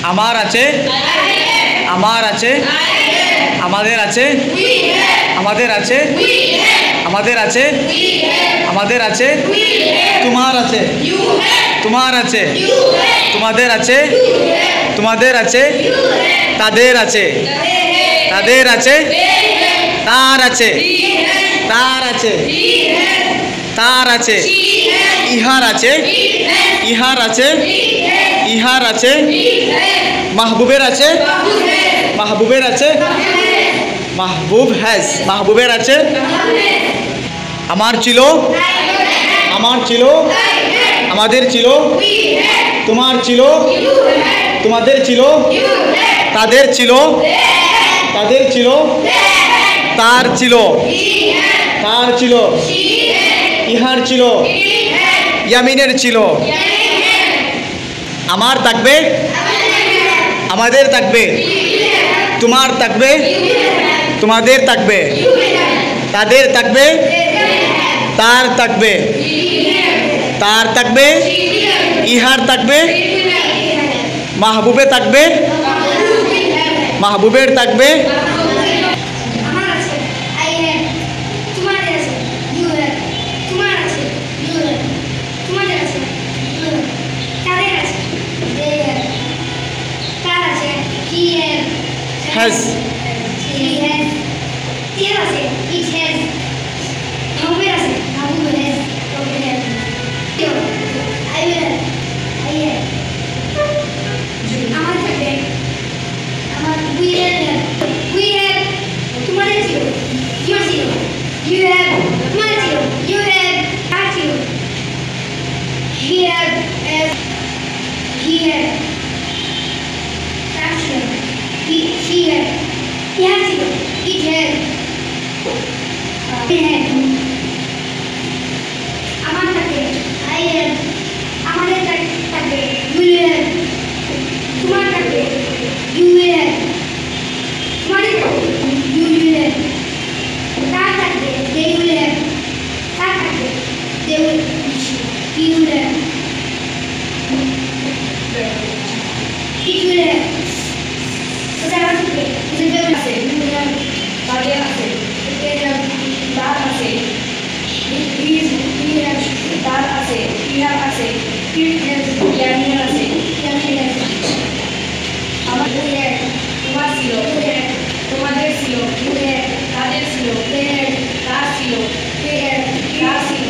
আমার আছে, আমার আছে, আমাদের আছে, আমাদের আছে, আমাদের আছে, আমাদের আছে, তোমার আছে, তোমার আছে, তোমাদের আছে, তোমাদের আছে, তাদের আছে, তাদের আছে, তার আছে, তার আছে, তার আছে, ইহার আছে, ইহার আছে, ইহার আছে, মাহবুবের আছে, মাহবুবের আছে, মাহবুব হ্যাজ, মাহবুবের আছে, আমার ছিল, আমার ছিল, আমাদের ছিল, তোমার ছিল, তোমাদের ছিল, তাদের ছিল, তাদের ছিল, তার ছিল, তার ছিল, ইহার ছিল, ইয়ামিনের ছিল, আমার থাকবে, আমাদের থাকবে, তোমার থাকবে, তোমাদের থাকবে, তাদের থাকবে, তার থাকবে, তার থাকবে, ইহার থাকবে, মাহবুবে থাকবে, মাহবুবের থাকবে, has, he has, tiada আছে, it has, হবে আছে, হবে has, হবে has, I will, I have, আমার থাকবে, আমার we have, তোমাদের ছিল, তোমার ছিল, you have, তোমাদের ছিল, you have, তার ছিল, he had, he had, তার ছিল, he had, he had ছিল, it had, he had, আমার থাকবে, I had, আমাদের থাকবে, will have, তোমার থাকবে, you will have, তোমাদের থাকবে, you will have, তার থাকবে, they will have, তার থাকবে, they will, he will have, it will have, কোথায় থাকবে, it will have, তাদের আছে, তার আছে, তার আছে, ইহার আছে, ইয়ামিনের আছে, আমার তোমার ছিল, তোমাদের ছিল, তাদের ছিল, তার ছিল, তার ছিল,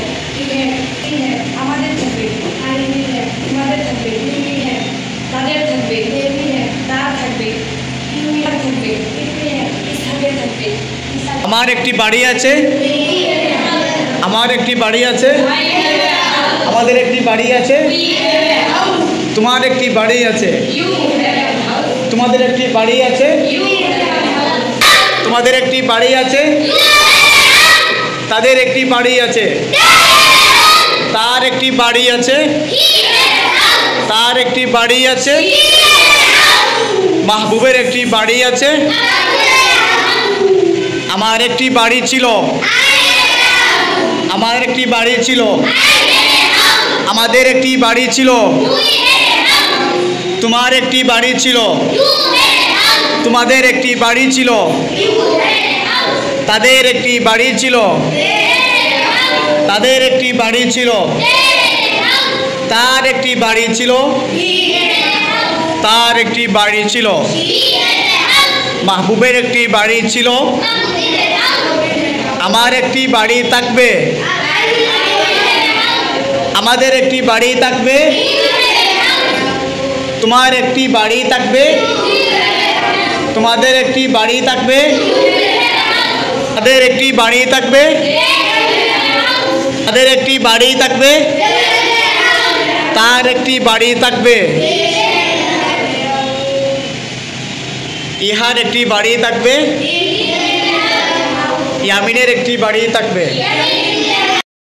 আমাদের থাকবে, তোমাদের থাকবে, তাদের থাকবে, তার থাকবে, থাকবে, ইসহাকের থাকবে। আমার একটি বাড়ি আছে, আমার একটি বাড়ি আছে, আমাদের একটি বাড়ি আছে, তোমার একটি বাড়ি আছে, তোমাদের একটি বাড়ি আছে, তোমাদের একটি বাড়ি আছে, তাদের একটি বাড়ি আছে, তার একটি বাড়ি আছে, তার একটি বাড়ি আছে, মাহবুবের একটি বাড়ি আছে, আমার একটি বাড়ি ছিল, আমার একটি বাড়ি ছিল, আমাদের একটি বাড়ি ছিল, তোমার একটি বাড়ি ছিল, তোমাদের একটি বাড়ি ছিল, তাদের একটি বাড়ি ছিল, তাদের একটি বাড়ি ছিল, তার একটি বাড়ি ছিল, তার একটি বাড়ি ছিল, মাহবুবের একটি বাড়ি ছিল, আমার একটি বাড়ি থাকবে, আমাদের একটি বাড়ি থাকবে, তোমার একটি বাড়ি থাকবে, তোমাদের একটি বাড়ি থাকবে, তাদের একটি বাড়ি থাকবে, তাদের একটি বাড়ি থাকবে, তার একটি বাড়ি থাকবে, ইহার একটি বাড়ি থাকবে, ইয়ামিনের একটি বাড়ি থাকবে।